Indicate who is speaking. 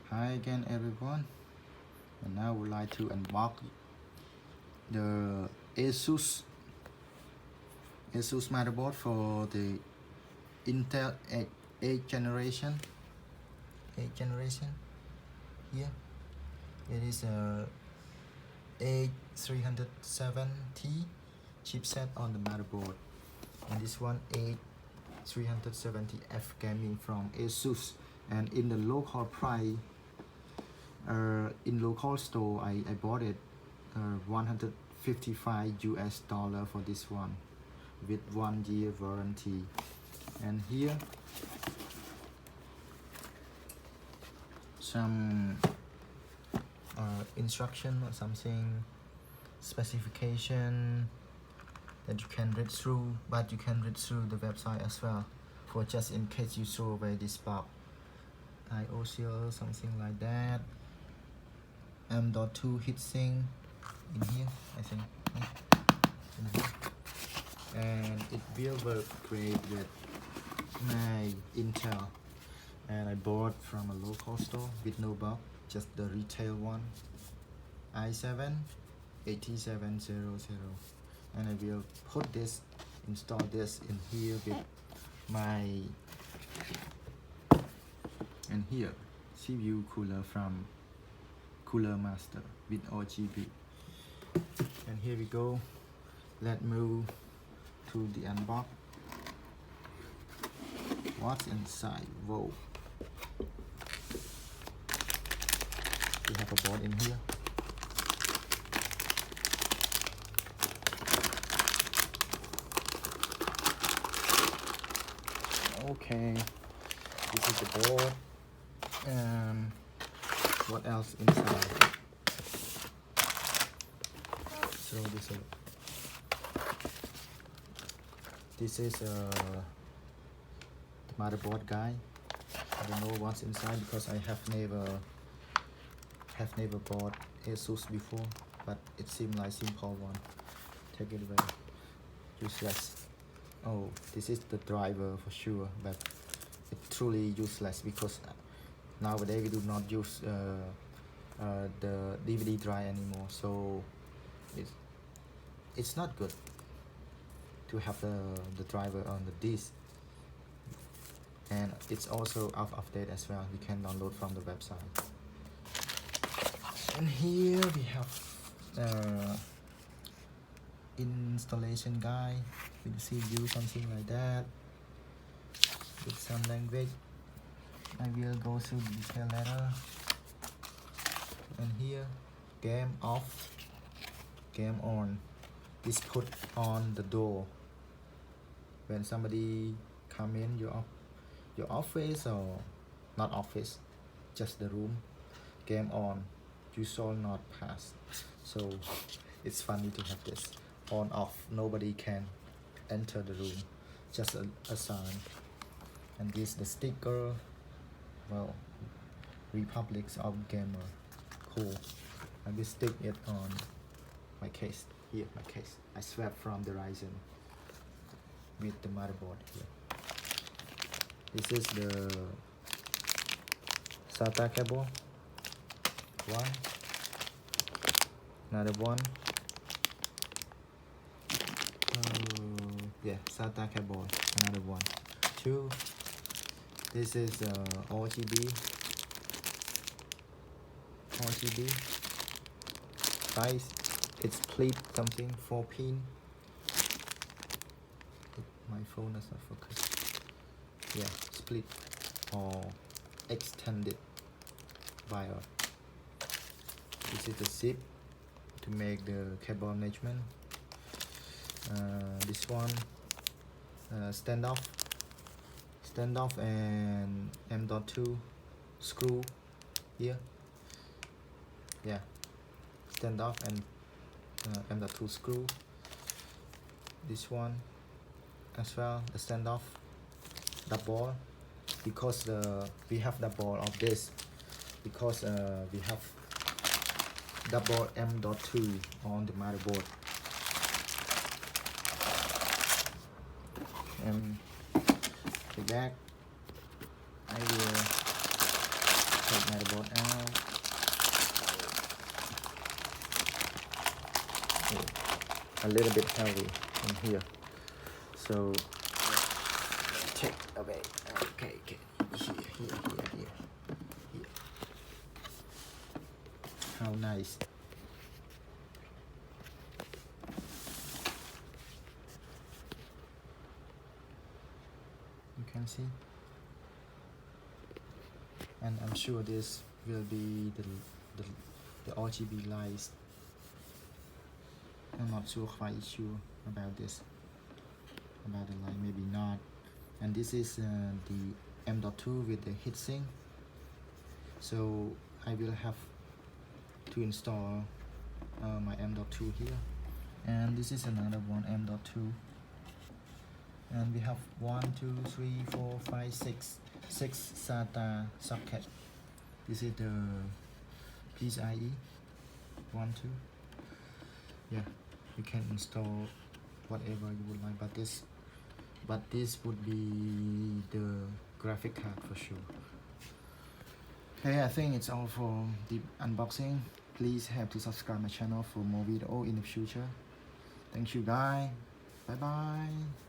Speaker 1: Hi again everyone, and now I would like to unbox the ASUS motherboard for the Intel 8 generation. Here it is a A370 chipset on the motherboard, and this one A370F gaming from ASUS, and in the local price. In local store, I bought it $155 for this one with 1 year warranty. And here some instruction or something, specification that you can read through, but you can read through the website as well, for just in case you throw away this box. IOC something like that. M.2 heatsink in here, I think. And it will work great with my Intel, and I bought from a local store with no box, just the retail one, i7 8700, and I will put this, install this in here with my, and here CPU cooler from Cooler Master with RGB. And here we go. Let's move to the unbox. What's inside? Whoa. We have a board in here. Okay, this is the board. And what else inside? So this is the motherboard guide. I don't know what's inside because I have never bought ASUS before, but it seems like simple one. Take it away. Useless. Oh, this is the driver for sure, but it's truly useless because nowadays we do not use the DVD drive anymore, so it's not good to have the driver on the disk, and it's also out of date as well. You can download from the website. And here we have installation guide with CPU, something like that, with some language. I will go through the detail later. And here, game off, game on. This put on the door when somebody come in your office, or not office, just the room. Game on, you shall not pass. So it's funny to have this on off. Nobody can enter the room, just a sign. And this the sticker. Well, Republics of Gamer. Cool. I will stick it on my case. Here, my case. I swapped from the Ryzen with the motherboard here. This is the SATA cable. One. Another one. Yeah, SATA cable. Another one. Two. This is RGB. Size, it's split something, 4 pin. My phone does not focus. Yeah, split or extended wire. This is the zip to make the cable management. This one, standoff and M.2 screw here. Yeah, standoff and M.2 screw. This one as well, the standoff double, because we have double of this, because we have double M.2 on the motherboard. And the back, I will take motherboard out. Oh, a little bit heavy in here, so check. Okay, here. How nice. You can see, and I'm sure this will be the RGB lights. I'm not quite sure about this, about the light, maybe not. And this is the M.2 with the heatsink, so I will have to install my M.2 here. And this is another one, M.2, and we have 1, 2, 3, 4, 5, 6 SATA socket. This is the PCIe 1, 2. Yeah, you can install whatever you would like, but this would be the graphic card for sure. Okay, I think it's all for the unboxing. Please have to subscribe my channel for more video in the future. Thank you guys. Bye bye.